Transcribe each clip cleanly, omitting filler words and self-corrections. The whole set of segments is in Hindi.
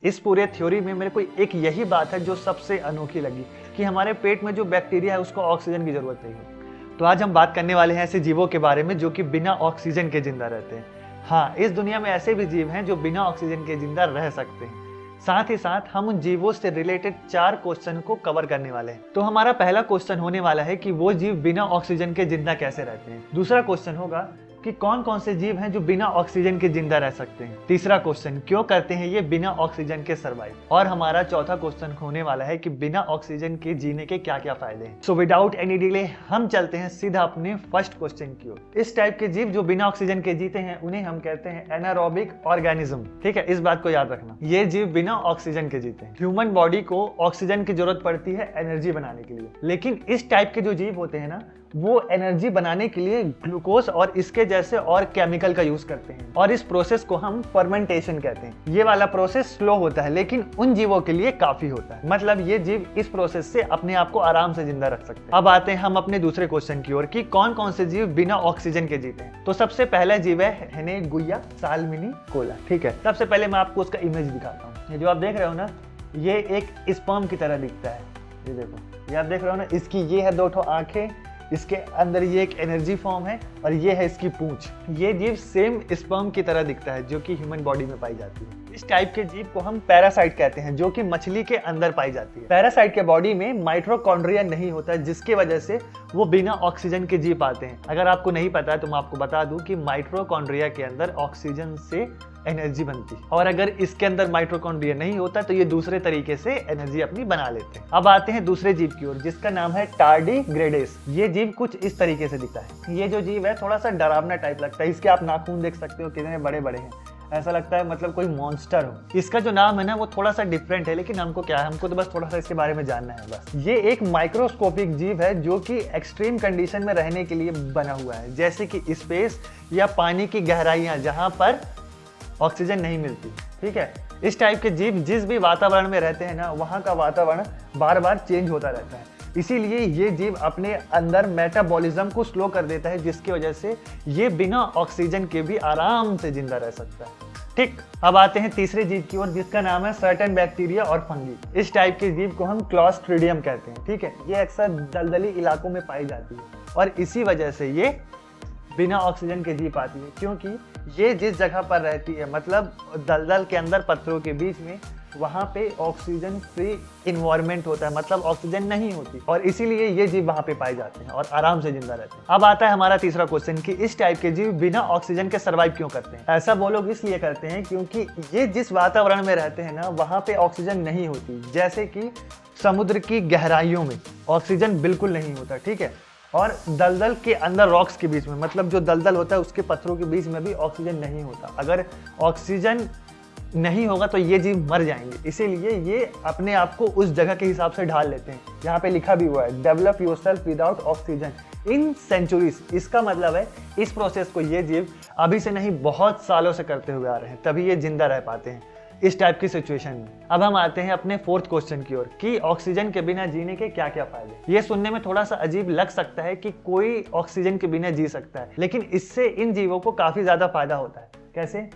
इस पूरे थ्योरी में मेरे को एक यही बात है जो सबसे अनोखी लगी कि हमारे पेट में जो बैक्टीरिया है उसको ऑक्सीजन की जरूरत नहीं होती। तो आज हम बात करने वाले हैं ऐसे जीवों के बारे में जो कि बिना ऑक्सीजन के जिंदा रहते हैं। हाँ, इस दुनिया में ऐसे भी जीव हैं जो बिना ऑक्सीजन के जिंदा रह सकते हैं। साथ ही साथ हम उन जीवों से रिलेटेड 4 क्वेश्चन को कवर करने वाले हैं। तो हमारा पहला क्वेश्चन होने वाला है कि वो जीव बिना ऑक्सीजन के जिंदा कैसे रहते हैं। दूसरा क्वेश्चन होगा कि कौन कौन से जीव हैं जो बिना ऑक्सीजन के जिंदा रह सकते हैं। तीसरा क्वेश्चन, क्यों करते हैं ये बिना ऑक्सीजन के सर्वाइव। और हमारा चौथा क्वेश्चन होने वाला है कि बिना ऑक्सीजन के जीने के क्या क्या फायदे हैं। सो विदाउट एनी डिले हम चलते हैं सीधा अपने फर्स्ट क्वेश्चन की ओर। इस टाइप के जीव जो बिना ऑक्सीजन के जीते हैं उन्हें हम कहते हैं एनारोबिक ऑर्गेनिज्म। ठीक है, इस बात को याद रखना, ये जीव बिना ऑक्सीजन के जीते हैं। ह्यूमन बॉडी को ऑक्सीजन की जरूरत पड़ती है एनर्जी बनाने के लिए, लेकिन इस टाइप के जो जीव होते हैं ना, वो एनर्जी बनाने के लिए ग्लूकोज और इसके जैसे और केमिकल का यूज करते हैं, और इस प्रोसेस को हम फर्मेंटेशन कहते हैं। ये वाला प्रोसेस स्लो होता है लेकिन उन जीवों के लिए काफी होता है, मतलब ये जीव इस प्रोसेस से अपने आप को आराम से जिंदा रख सकते हैं। अब आते हैं हम अपने दूसरे क्वेश्चन की ओर कि कौन कौन से जीव बिना ऑक्सीजन के जीते हैं। तो सबसे पहला जीव है हेनेगुया साल्मिनिकोला। ठीक है, सबसे पहले मैं आपको उसका इमेज दिखाता हूँ। ये जो आप देख रहे हो ना, ये एक स्पर्म की तरह दिखता है। ये देखो, ये आप देख रहे हो ना, इसकी ये है 2 आंखें, इसके अंदर ये एक एनर्जी फॉर्म है और ये है इसकी पूंछ। ये जीव सेम स्पर्म की तरह दिखता है जो कि ह्यूमन बॉडी में पाई जाती है। इस टाइप के जीव को हम पैरासाइट कहते हैं, जो कि मछली के अंदर पाई जाती है। पैरासाइट के बॉडी में माइटोकॉन्ड्रिया नहीं होता है, जिसकी वजह से वो बिना ऑक्सीजन के जी पाते हैं। अगर आपको नहीं पता है तो मैं आपको बता दूं कि माइटोकॉन्ड्रिया के अंदर ऑक्सीजन से एनर्जी बनती है, और अगर इसके अंदर माइटोकॉन्ड्रिया नहीं होता तो ये दूसरे तरीके से एनर्जी अपनी बना लेते हैं। अब आते हैं दूसरे जीव की ओर, जिसका नाम है टार्डिग्रेडेस। ये जीव कुछ इस तरीके से दिखता है। ये जो जीव है थोड़ा सा डरावना टाइप लगता है। इसके आप नाखून देख सकते हो कितने बड़े बड़े हैं, ऐसा लगता है मतलब कोई मॉन्स्टर हो। इसका जो नाम है ना वो थोड़ा सा डिफरेंट है, लेकिन हमको क्या है, हमको तो बस थोड़ा सा इसके बारे में जानना है बस। ये एक माइक्रोस्कोपिक जीव है जो कि एक्सट्रीम कंडीशन में रहने के लिए बना हुआ है, जैसे कि स्पेस या पानी की गहराइयां जहां पर ऑक्सीजन नहीं मिलती। ठीक है, इस टाइप के जीव जिस भी वातावरण में रहते हैं ना, वहाँ का वातावरण बार बार चेंज होता रहता है। इसीलिए ये जीव अपने अंदर मेटाबॉलिज्म को स्लो कर देता है, जिसकी वजह से ये बिना ऑक्सीजन के भी आराम से जिंदा रह सकता है। ठीक, अब आते हैं तीसरे जीव की ओर, जिसका नाम है सर्टेन बैक्टीरिया और फंगी। इस टाइप के जीव को हम क्लॉस्ट्रिडियम कहते हैं। ठीक है, ये अक्सर दलदली इलाकों में पाई जाती है और इसी वजह से ये बिना ऑक्सीजन के जी पाती है, क्योंकि ये जिस जगह पर रहती है, मतलब दलदल के अंदर पत्थरों के बीच में, वहाँ पे ऑक्सीजन फ्री इन्वायरमेंट होता है, मतलब ऑक्सीजन नहीं होती, और इसीलिए ये जीव वहाँ पे पाए जाते हैं और आराम से जिंदा रहते हैं। अब आता है हमारा तीसरा क्वेश्चन कि इस टाइप के जीव बिना ऑक्सीजन के सर्वाइव क्यों करते हैं। ऐसा वो लोग इसलिए करते हैं क्योंकि ये जिस वातावरण में रहते हैं ना, वहाँ पे ऑक्सीजन नहीं होती। जैसे कि समुद्र की गहराइयों में ऑक्सीजन बिल्कुल नहीं होता। ठीक है, और दलदल के अंदर रॉक्स के बीच में, मतलब जो दलदल होता है उसके पत्थरों के बीच में भी ऑक्सीजन नहीं होता। अगर ऑक्सीजन नहीं होगा तो ये जीव मर जाएंगे, इसीलिए ये अपने आप को उस जगह के हिसाब से ढाल लेते हैं। यहाँ पे लिखा भी हुआ है, develop yourself without oxygen in centuries. इसका मतलब है इस प्रोसेस को ये जीव अभी से नहीं बहुत सालों से करते हुए आ रहे हैं, तभी ये जिंदा रह पाते हैं इस टाइप की सिचुएशन में। अब हम आते हैं अपने फोर्थ क्वेश्चन की ओर कि ऑक्सीजन के बिना जीने के क्या क्या फायदे। ये सुनने में थोड़ा सा अजीब लग सकता है कि कोई ऑक्सीजन के बिना जी सकता है, लेकिन इससे इन जीवों को काफी ज्यादा फायदा होता है। कैसे?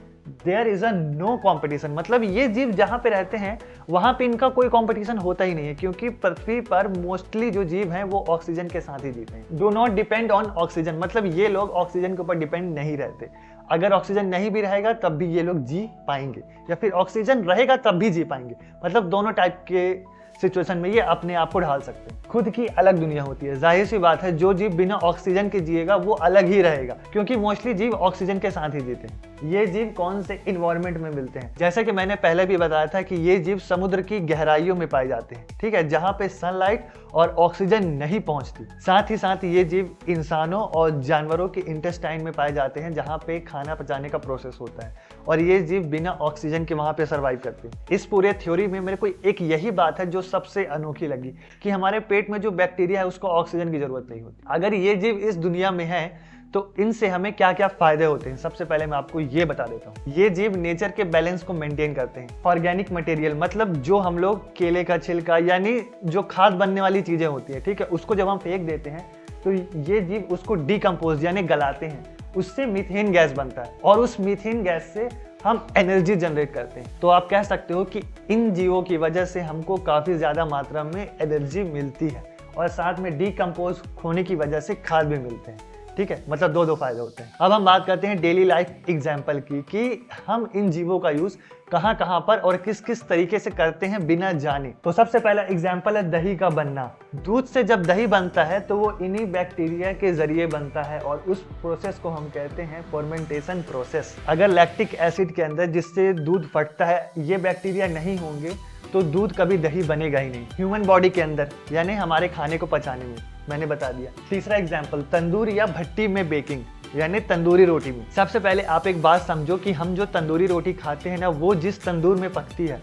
There is a no competition, मतलब ये जीव जहां पे रहते हैं वहां पे इनका कोई कंपटीशन होता ही नहीं है, क्योंकि पृथ्वी पर मोस्टली जो जीव हैं वो ऑक्सीजन के साथ ही जीते हैं। Do not depend on oxygen, मतलब ये लोग ऑक्सीजन के ऊपर डिपेंड नहीं रहते। अगर ऑक्सीजन नहीं भी रहेगा तब भी ये लोग जी पाएंगे, या फिर ऑक्सीजन रहेगा तब भी जी पाएंगे। मतलब दोनों टाइप के सिचुएशन में ये अपने आप को ढाल सकते हैं। खुद की अलग दुनिया होती है। जाहिर सी बात है, जो जीव बिना ऑक्सीजन के जिएगा वो अलग ही रहेगा, क्योंकि मोस्टली जीव ऑक्सीजन के साथ ही जीते हैं। ये जीव कौन से इन्वायरमेंट में मिलते हैं? जैसे कि मैंने पहले भी बताया था कि ये जीव समुद्र की गहराइयों में पाए जाते हैं। ठीक है, जहाँ पे सनलाइट और ऑक्सीजन नहीं पहुंचती। साथ ही साथ ये जीव इंसानों और जानवरों के इंटेस्टाइन में पाए जाते हैं, जहाँ पे खाना पचाने का प्रोसेस होता है, और ये जीव बिना ऑक्सीजन के वहाँ पे सर्वाइव करते हैं। इस पूरे थ्योरी में मेरे को एक यही बात है जो सबसे अनोखी लगी कि हमारे पेट में जो बैक्टीरिया है उसको ऑक्सीजन की जरूरत नहीं होती। अगर ये जीव इस दुनिया में है तो इनसे हमें क्या क्या फायदे होते हैं, सबसे पहले मैं आपको ये बता देता हूँ। ये जीव नेचर के बैलेंस को मेंटेन करते हैं। ऑर्गेनिक मटेरियल, मतलब जो हम लोग केले का छिलका यानी जो खाद बनने वाली चीजें होती है, ठीक है, उसको जब हम फेंक देते हैं तो ये जीव उसको डिकम्पोज यानी गलाते हैं, उससे मीथेन गैस बनता है, और उस मीथेन गैस से हम एनर्जी जनरेट करते हैं। तो आप कह सकते हो कि इन जीवों की वजह से हमको काफ़ी ज़्यादा मात्रा में एनर्जी मिलती है और साथ में डिकम्पोज होने की वजह से खाद भी मिलते हैं। ठीक है, मतलब दो फायदे होते हैं। अब हम बात करते हैं डेली लाइफ एग्जाम्पल की कि हम इन जीवों का यूज़ कहाँ कहाँ पर और किस किस तरीके से करते हैं बिना जाने। तो सबसे पहला एग्जाम्पल है दही का बनना। दूध से जब दही बनता है तो वो इन्हीं बैक्टीरिया के जरिए बनता है और उस प्रोसेस को हम कहते हैं फर्मेंटेशन प्रोसेस। अगर लैक्टिक एसिड के अंदर जिससे दूध फटता है ये बैक्टीरिया नहीं होंगे तो दूध कभी दही बनेगा ही नहीं। ह्यूमन बॉडी के अंदर यानी हमारे खाने को पचाने में, मैंने बता दिया। तीसरा एग्जाम्पल तंदूर या भट्टी में बेकिंग यानी तंदूरी रोटी में। सबसे पहले आप एक बात समझो कि हम जो तंदूरी रोटी खाते हैं ना, वो जिस तंदूर में पकती है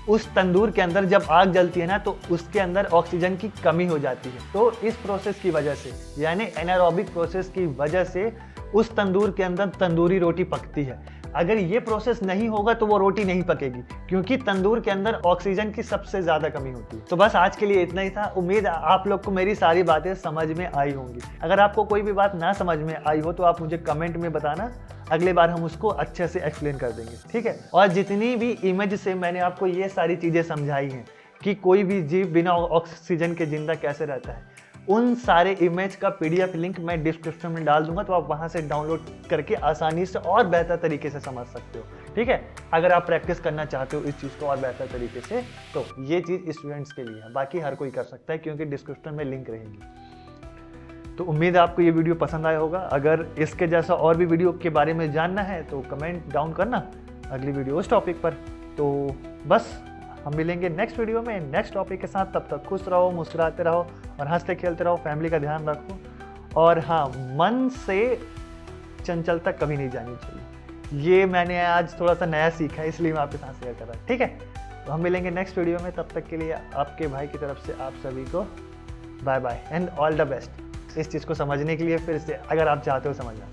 उस तंदूर के अंदर जब आग जलती है ना तो उसके अंदर ऑक्सीजन की कमी हो जाती है। तो इस प्रोसेस की वजह से यानी एनारोबिक प्रोसेस की वजह से उस तंदूर के अंदर तंदूरी रोटी पकती है। अगर ये प्रोसेस नहीं होगा तो वो रोटी नहीं पकेगी क्योंकि तंदूर के अंदर ऑक्सीजन की सबसे ज्यादा कमी होती है। तो बस आज के लिए इतना ही था। उम्मीद आप लोग को मेरी सारी बातें समझ में आई होंगी। अगर आपको कोई भी बात ना समझ में आई हो तो आप मुझे कमेंट में बताना, अगले बार हम उसको अच्छे से एक्सप्लेन कर देंगे। ठीक है, और जितनी भी इमेज से मैंने आपको ये सारी चीजें समझाई हैं कि कोई भी जीव बिना ऑक्सीजन के जिंदा कैसे रहता है, उन सारे इमेज का पीडीएफ लिंक मैं डिस्क्रिप्शन में डाल दूंगा, तो आप वहां से डाउनलोड करके आसानी से और बेहतर तरीके से समझ सकते हो। ठीक है, अगर आप प्रैक्टिस करना चाहते हो इस चीज़ को और बेहतर तरीके से तो ये चीज़ स्टूडेंट्स के लिए है, बाकी हर कोई कर सकता है क्योंकि डिस्क्रिप्शन में लिंक रहेगी। तो उम्मीद है आपको ये वीडियो पसंद आया होगा। अगर इसके जैसा और भी वीडियो के बारे में जानना है तो कमेंट डाउन करना अगली वीडियो उस टॉपिक पर। तो बस हम मिलेंगे नेक्स्ट वीडियो में नेक्स्ट टॉपिक के साथ। तब तक खुश रहो, मुस्कुराते रहो और हंसते खेलते रहो। फैमिली का ध्यान रखो और हाँ, मन से चंचलता कभी नहीं जानी चाहिए। ये मैंने आज थोड़ा सा नया सीखा है इसलिए मैं आपके साथ शेयर कर रहा हूँ। ठीक है, तो हम मिलेंगे नेक्स्ट वीडियो में। तब तक के लिए आपके भाई की तरफ से आप सभी को bye bye and all the best. इस चीज़ को समझने के लिए फिर से अगर आप चाहते हो समझना।